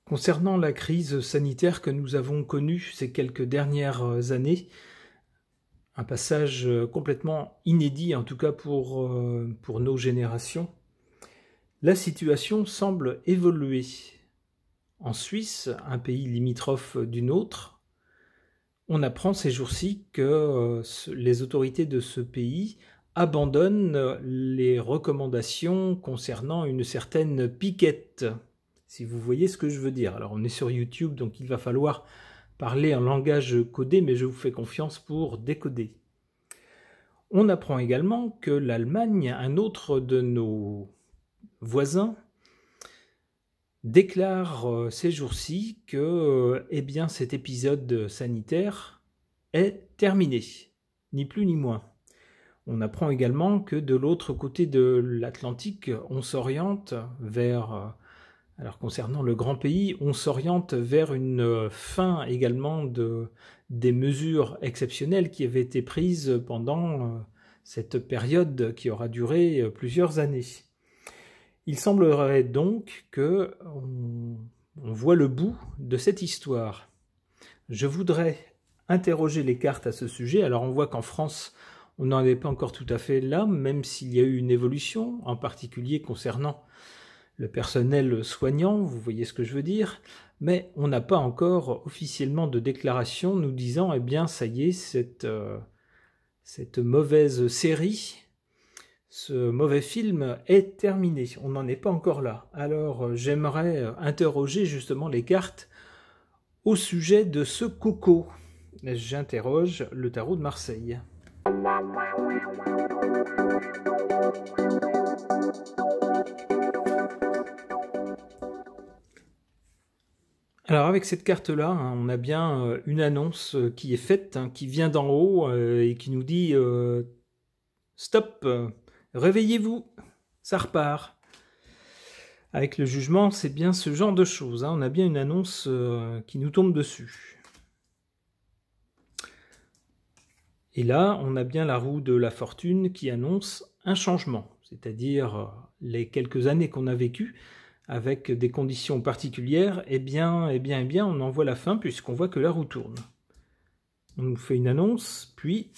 Concernant la crise sanitaire que nous avons connue ces quelques dernières années, un passage complètement inédit, en tout cas pour nos générations, la situation semble évoluer. En Suisse, un pays limitrophe du nôtre, on apprend ces jours-ci que les autorités de ce pays abandonnent les recommandations concernant une certaine piquette. Si vous voyez ce que je veux dire. Alors on est sur YouTube, donc il va falloir parler en langage codé, mais je vous fais confiance pour décoder. On apprend également que l'Allemagne, un autre de nos voisins, déclare ces jours-ci que cet épisode sanitaire est terminé, ni plus ni moins. On apprend également que de l'autre côté de l'Atlantique, on s'oriente vers... Alors concernant le grand pays, on s'oriente vers une fin également des mesures exceptionnelles qui avaient été prises pendant cette période qui aura duré plusieurs années. Il semblerait donc qu'on voit le bout de cette histoire. Je voudrais interroger les cartes à ce sujet. Alors on voit qu'en France, on n'en est pas encore tout à fait là, même s'il y a eu une évolution, en particulier concernant le personnel soignant, vous voyez ce que je veux dire, mais on n'a pas encore officiellement de déclaration nous disant, eh bien, ça y est, cette mauvaise série, ce mauvais film est terminé. On n'en est pas encore là. Alors, j'aimerais interroger justement les cartes au sujet de ce coco. J'interroge le tarot de Marseille. Alors avec cette carte-là, on a bien une annonce qui est faite, qui vient d'en haut et qui nous dit « Stop, réveillez-vous, ça repart ». Avec le jugement, c'est bien ce genre de choses. On a bien une annonce qui nous tombe dessus. Et là, on a bien la roue de la fortune qui annonce un changement, c'est-à-dire les quelques années qu'on a vécues, avec des conditions particulières, eh bien, on en voit la fin puisqu'on voit que la roue tourne. On nous fait une annonce, puis...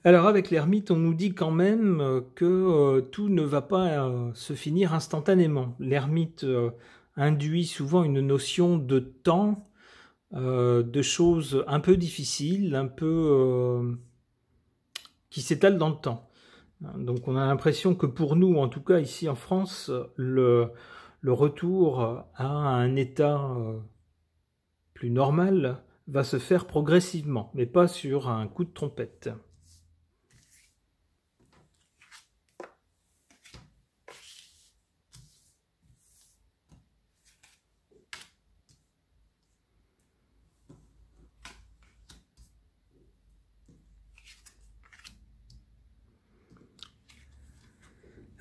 Alors avec l'ermite, on nous dit quand même que tout ne va pas se finir instantanément. L'ermite induit souvent une notion de temps, de choses un peu difficiles, un peu qui s'étalent dans le temps. Donc on a l'impression que pour nous, en tout cas ici en France, le retour à un état plus normal va se faire progressivement, mais pas sur un coup de trompette.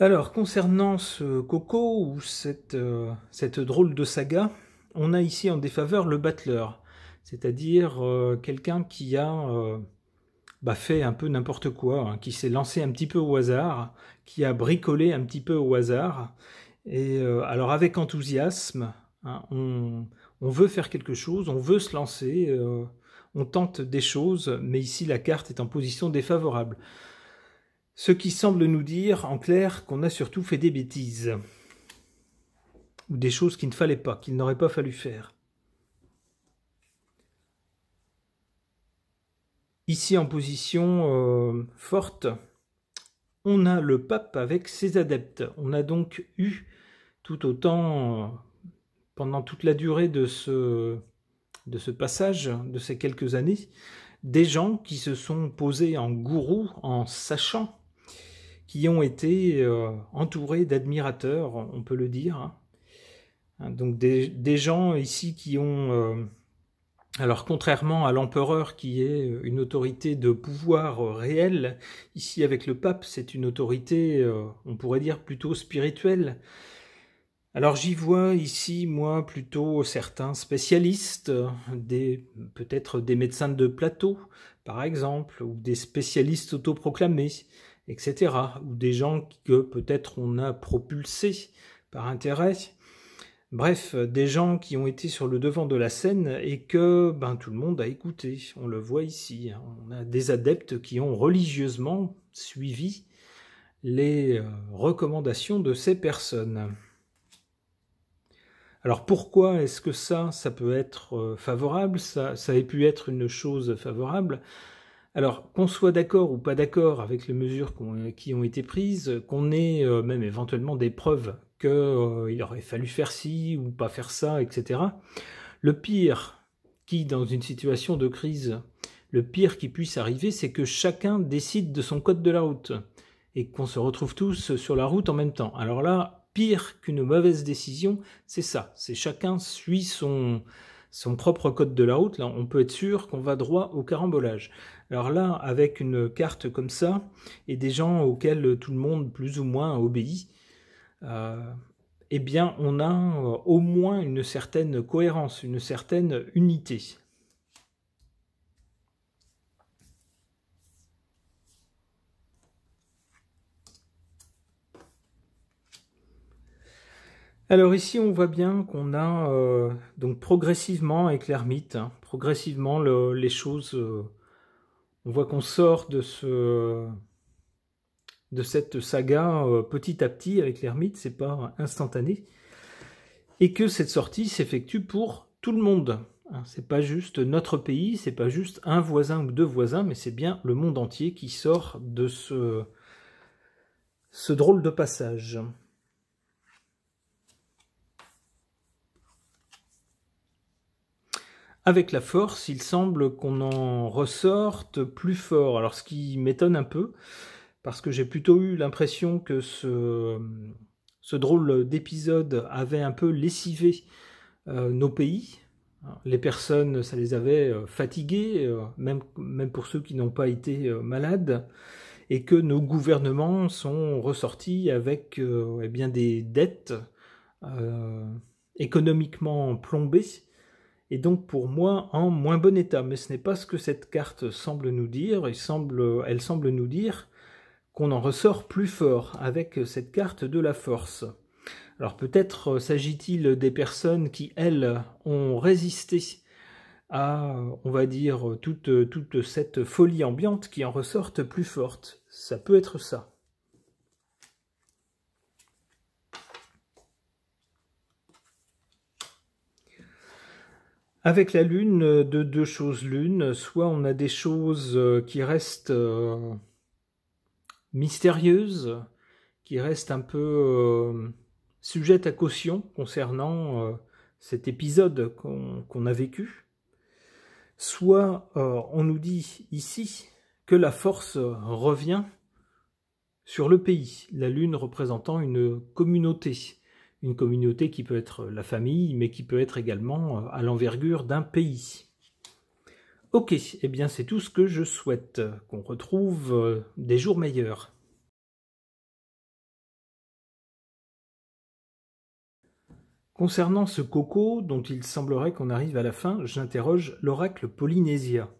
Alors, concernant ce coco ou cette drôle de saga, on a ici en défaveur le battleur, c'est-à-dire quelqu'un qui a fait un peu n'importe quoi, qui s'est lancé un petit peu au hasard, qui a bricolé un petit peu au hasard, et alors avec enthousiasme, on veut faire quelque chose, on veut se lancer, on tente des choses, mais ici la carte est en position défavorable. Ce qui semble nous dire, en clair, qu'on a surtout fait des bêtises. Ou des choses qu'il ne fallait pas, qu'il n'aurait pas fallu faire. Ici, en position forte, on a le pape avec ses adeptes. On a donc eu, tout autant, pendant toute la durée de ce passage, de ces quelques années, des gens qui se sont posés en gourous, en sachant, qui ont été entourés d'admirateurs, on peut le dire. Donc des gens ici qui ont... alors contrairement à l'empereur qui est une autorité de pouvoir réel, ici avec le pape c'est une autorité, on pourrait dire plutôt spirituelle. Alors j'y vois ici, moi, plutôt certains spécialistes, peut-être des médecins de plateau, par exemple, ou des spécialistes autoproclamés, etc. Ou des gens que peut-être on a propulsés par intérêt. Bref, des gens qui ont été sur le devant de la scène et que tout le monde a écouté. On le voit ici. On a des adeptes qui ont religieusement suivi les recommandations de ces personnes. Alors pourquoi est-ce que ça peut être favorable? Ça a pu être une chose favorable. Alors qu'on soit d'accord ou pas d'accord avec les mesures qui ont été prises, qu'on ait même éventuellement des preuves qu'il aurait fallu faire ci ou pas faire ça, etc. Le pire dans une situation de crise, le pire qui puisse arriver, c'est que chacun décide de son code de la route et qu'on se retrouve tous sur la route en même temps. Alors là, pire qu'une mauvaise décision, c'est ça. C'est chacun suit son propre code de la route. Là, on peut être sûr qu'on va droit au carambolage. Alors là, avec une carte comme ça, et des gens auxquels tout le monde plus ou moins obéit, eh bien, on a au moins une certaine cohérence, une certaine unité. Alors ici, on voit bien qu'on a donc progressivement avec l'ermite, progressivement les choses, on voit qu'on sort de cette saga petit à petit avec l'ermite, c'est pas instantané, et que cette sortie s'effectue pour tout le monde. C'est pas juste notre pays, c'est pas juste un voisin ou deux voisins, mais c'est bien le monde entier qui sort de ce drôle de passage. Avec la force, il semble qu'on en ressorte plus fort. Alors ce qui m'étonne un peu, parce que j'ai plutôt eu l'impression que ce drôle d'épisode avait un peu lessivé nos pays. Les personnes, ça les avait fatigués, même pour ceux qui n'ont pas été malades, et que nos gouvernements sont ressortis avec eh bien des dettes économiquement plombées, et donc pour moi en moins bon état. Mais ce n'est pas ce que cette carte semble nous dire. Elle semble nous dire qu'on en ressort plus fort avec cette carte de la force. Alors peut-être s'agit-il des personnes qui, elles, ont résisté à, on va dire, toute cette folie ambiante qui en ressortent plus forte. Ça peut être ça. Avec la lune, de deux choses l'une, soit on a des choses qui restent mystérieuses, qui restent un peu sujettes à caution concernant cet épisode qu'on a vécu, soit on nous dit ici que la force revient sur le pays, la lune représentant une communauté qui peut être la famille, mais qui peut être également à l'envergure d'un pays. Ok, eh bien c'est tout ce que je souhaite, qu'on retrouve des jours meilleurs. Concernant ce coco, dont il semblerait qu'on arrive à la fin, j'interroge l'oracle Polynésia.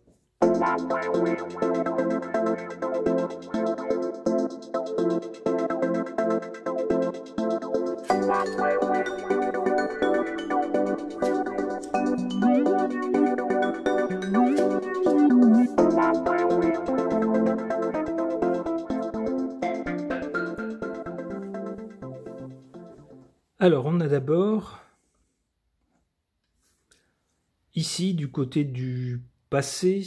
Alors, on a d'abord, ici, du côté du passé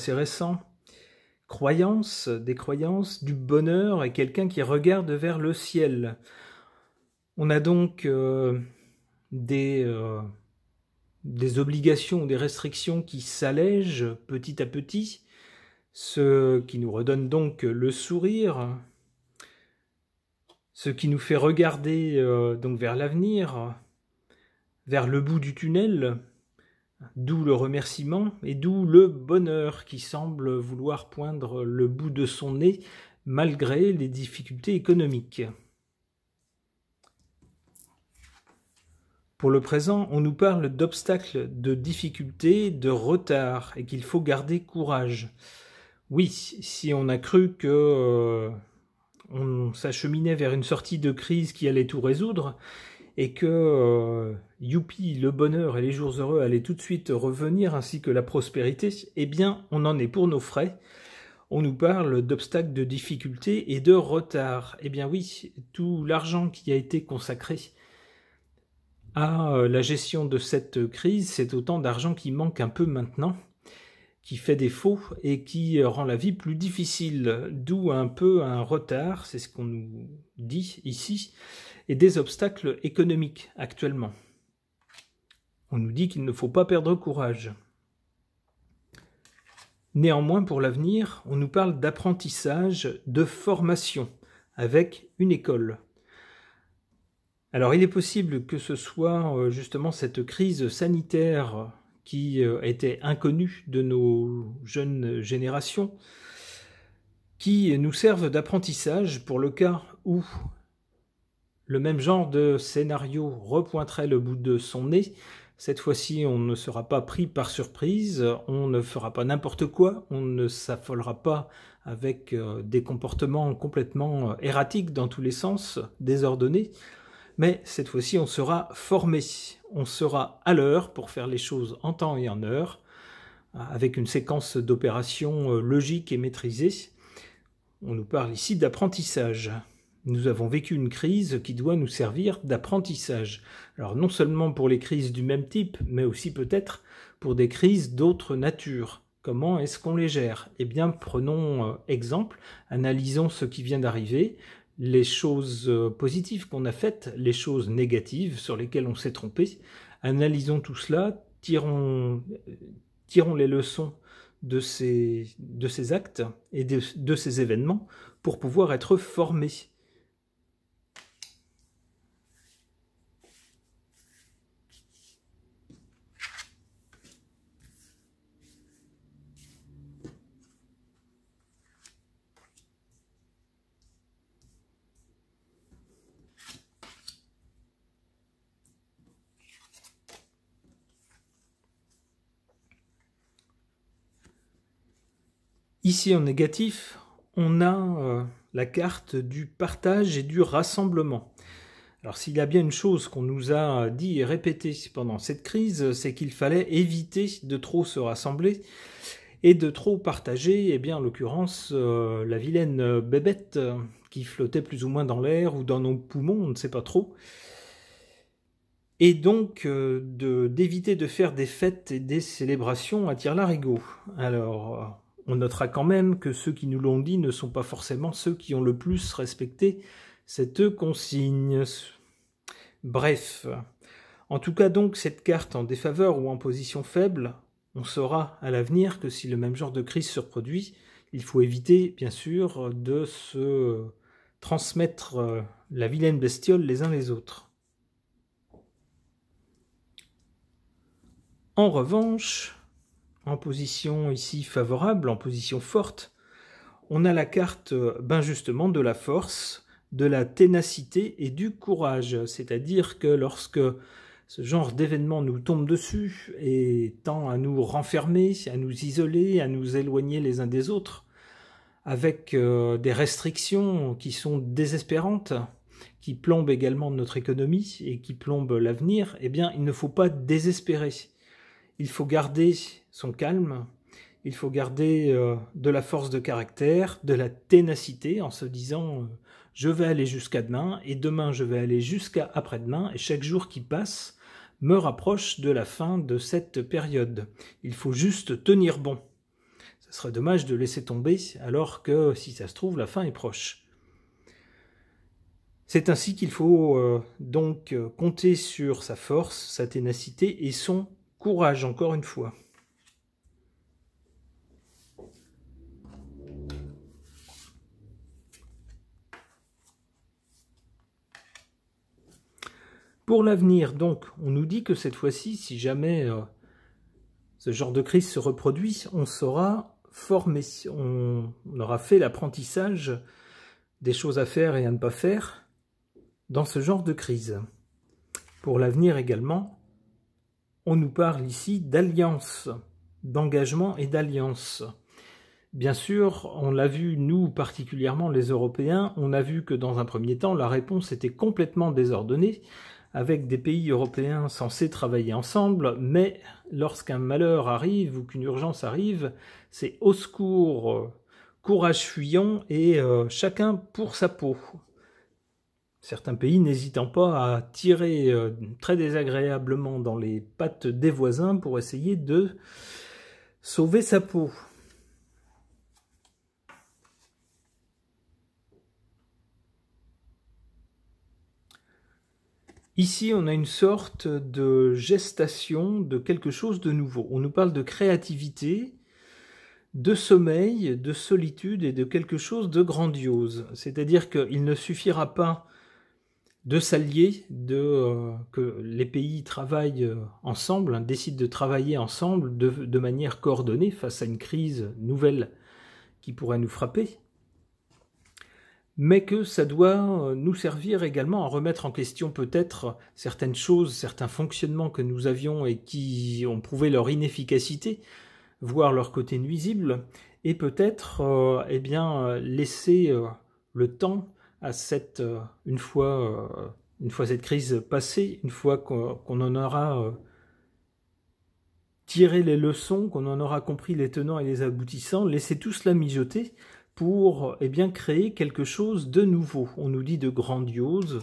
récent, des croyances, du bonheur et quelqu'un qui regarde vers le ciel. On a donc des obligations, des restrictions qui s'allègent petit à petit, ce qui nous redonne donc le sourire, ce qui nous fait regarder donc vers l'avenir, vers le bout du tunnel, d'où le remerciement et d'où le bonheur qui semble vouloir poindre le bout de son nez malgré les difficultés économiques. Pour le présent, on nous parle d'obstacles, de difficultés, de retard et qu'il faut garder courage. Oui, si on a cru que on s'acheminait vers une sortie de crise qui allait tout résoudre, et que youpi, le bonheur et les jours heureux allaient tout de suite revenir, ainsi que la prospérité, eh bien, on en est pour nos frais. On nous parle d'obstacles, de difficultés et de retard. Eh bien oui, tout l'argent qui a été consacré à la gestion de cette crise, c'est autant d'argent qui manque un peu maintenant, qui fait défaut et qui rend la vie plus difficile, d'où un peu un retard, c'est ce qu'on nous dit ici, et des obstacles économiques actuellement. On nous dit qu'il ne faut pas perdre courage. Néanmoins, pour l'avenir, on nous parle d'apprentissage, de formation, avec une école. Alors, il est possible que ce soit justement cette crise sanitaire qui était inconnue de nos jeunes générations, qui nous serve d'apprentissage pour le cas où le même genre de scénario repointerait le bout de son nez. Cette fois-ci, on ne sera pas pris par surprise, on ne fera pas n'importe quoi, on ne s'affolera pas avec des comportements complètement erratiques dans tous les sens, désordonnés, mais cette fois-ci, on sera formé, on sera à l'heure pour faire les choses en temps et en heure, avec une séquence d'opérations logique et maîtrisée. On nous parle ici d'apprentissage. Nous avons vécu une crise qui doit nous servir d'apprentissage. Alors non seulement pour les crises du même type, mais aussi peut-être pour des crises d'autre nature. Comment est-ce qu'on les gère? Eh bien, prenons exemple, analysons ce qui vient d'arriver, les choses positives qu'on a faites, les choses négatives sur lesquelles on s'est trompé. Analysons tout cela, tirons les leçons de ces actes et de ces événements pour pouvoir être formés. Ici en négatif, on a la carte du partage et du rassemblement. Alors s'il y a bien une chose qu'on nous a dit et répété pendant cette crise, c'est qu'il fallait éviter de trop se rassembler et de trop partager, eh bien en l'occurrence la vilaine bébête qui flottait plus ou moins dans l'air ou dans nos poumons, on ne sait pas trop. Et donc d'éviter de faire des fêtes et des célébrations à tire-larigot. Alors on notera quand même que ceux qui nous l'ont dit ne sont pas forcément ceux qui ont le plus respecté cette consigne. Bref, en tout cas donc cette carte en défaveur ou en position faible, on saura à l'avenir que si le même genre de crise se reproduit, il faut éviter bien sûr de se transmettre la vilaine bestiole les uns les autres. En revanche, en position ici favorable, en position forte, on a la carte justement de la force, de la ténacité et du courage. C'est-à-dire que lorsque ce genre d'événement nous tombe dessus et tend à nous renfermer, à nous isoler, à nous éloigner les uns des autres, avec des restrictions qui sont désespérantes, qui plombent également notre économie et qui plombent l'avenir, eh bien il ne faut pas désespérer. Il faut garder son calme, il faut garder de la force de caractère, de la ténacité en se disant je vais aller jusqu'à demain et demain je vais aller jusqu'à après-demain et chaque jour qui passe me rapproche de la fin de cette période. Il faut juste tenir bon. Ce serait dommage de laisser tomber alors que si ça se trouve la fin est proche. C'est ainsi qu'il faut donc compter sur sa force, sa ténacité et son courage, encore une fois. Pour l'avenir, donc, on nous dit que cette fois-ci, si jamais ce genre de crise se reproduit, on sera formé, on aura fait l'apprentissage des choses à faire et à ne pas faire dans ce genre de crise. Pour l'avenir également, on nous parle ici d'alliance, d'engagement et d'alliance. Bien sûr, on l'a vu, nous particulièrement les Européens, on a vu que dans un premier temps, la réponse était complètement désordonnée, avec des pays européens censés travailler ensemble, mais lorsqu'un malheur arrive ou qu'une urgence arrive, c'est au secours, courage fuyant et chacun pour sa peau. Certains pays n'hésitant pas à tirer très désagréablement dans les pattes des voisins pour essayer de sauver sa peau. Ici, on a une sorte de gestation de quelque chose de nouveau. On nous parle de créativité, de sommeil, de solitude et de quelque chose de grandiose. C'est-à-dire qu'il ne suffira pas de s'allier, que les pays travaillent ensemble, hein, décident de travailler ensemble de manière coordonnée face à une crise nouvelle qui pourrait nous frapper, mais que ça doit nous servir également à remettre en question peut-être certaines choses, certains fonctionnements que nous avions et qui ont prouvé leur inefficacité, voire leur côté nuisible, et peut-être laisser le temps à une fois cette crise passée, une fois qu'on en aura tiré les leçons, qu'on en aura compris les tenants et les aboutissants, laisser tout cela mijoter pour créer quelque chose de nouveau. On nous dit de grandiose.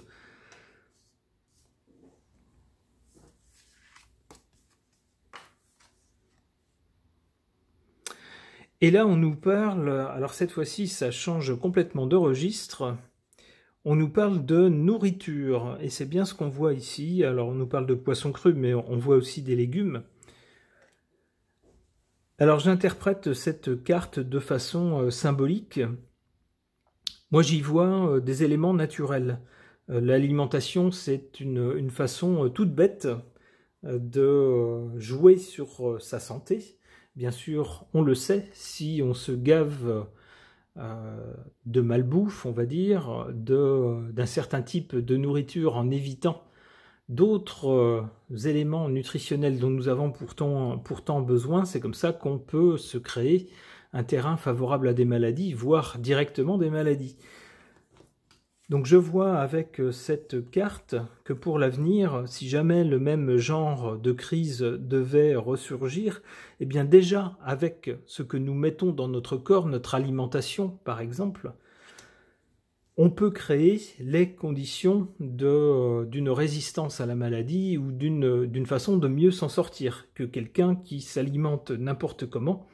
Et là, on nous parle, alors cette fois-ci, ça change complètement de registre, on nous parle de nourriture, et c'est bien ce qu'on voit ici. Alors, on nous parle de poissons crus, mais on voit aussi des légumes. Alors, j'interprète cette carte de façon symbolique. Moi, j'y vois des éléments naturels. L'alimentation, c'est une façon toute bête de jouer sur sa santé. Bien sûr, on le sait, si on se gave de malbouffe, on va dire, d'un certain type de nourriture en évitant d'autres éléments nutritionnels dont nous avons pourtant besoin, c'est comme ça qu'on peut se créer un terrain favorable à des maladies, voire directement des maladies. Donc je vois avec cette carte que pour l'avenir, si jamais le même genre de crise devait ressurgir, eh bien déjà avec ce que nous mettons dans notre corps, notre alimentation par exemple, on peut créer les conditions d'une résistance à la maladie ou d'une façon de mieux s'en sortir que quelqu'un qui s'alimente n'importe comment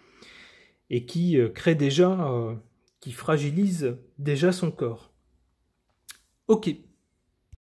et qui crée déjà, qui fragilise déjà son corps. Ok.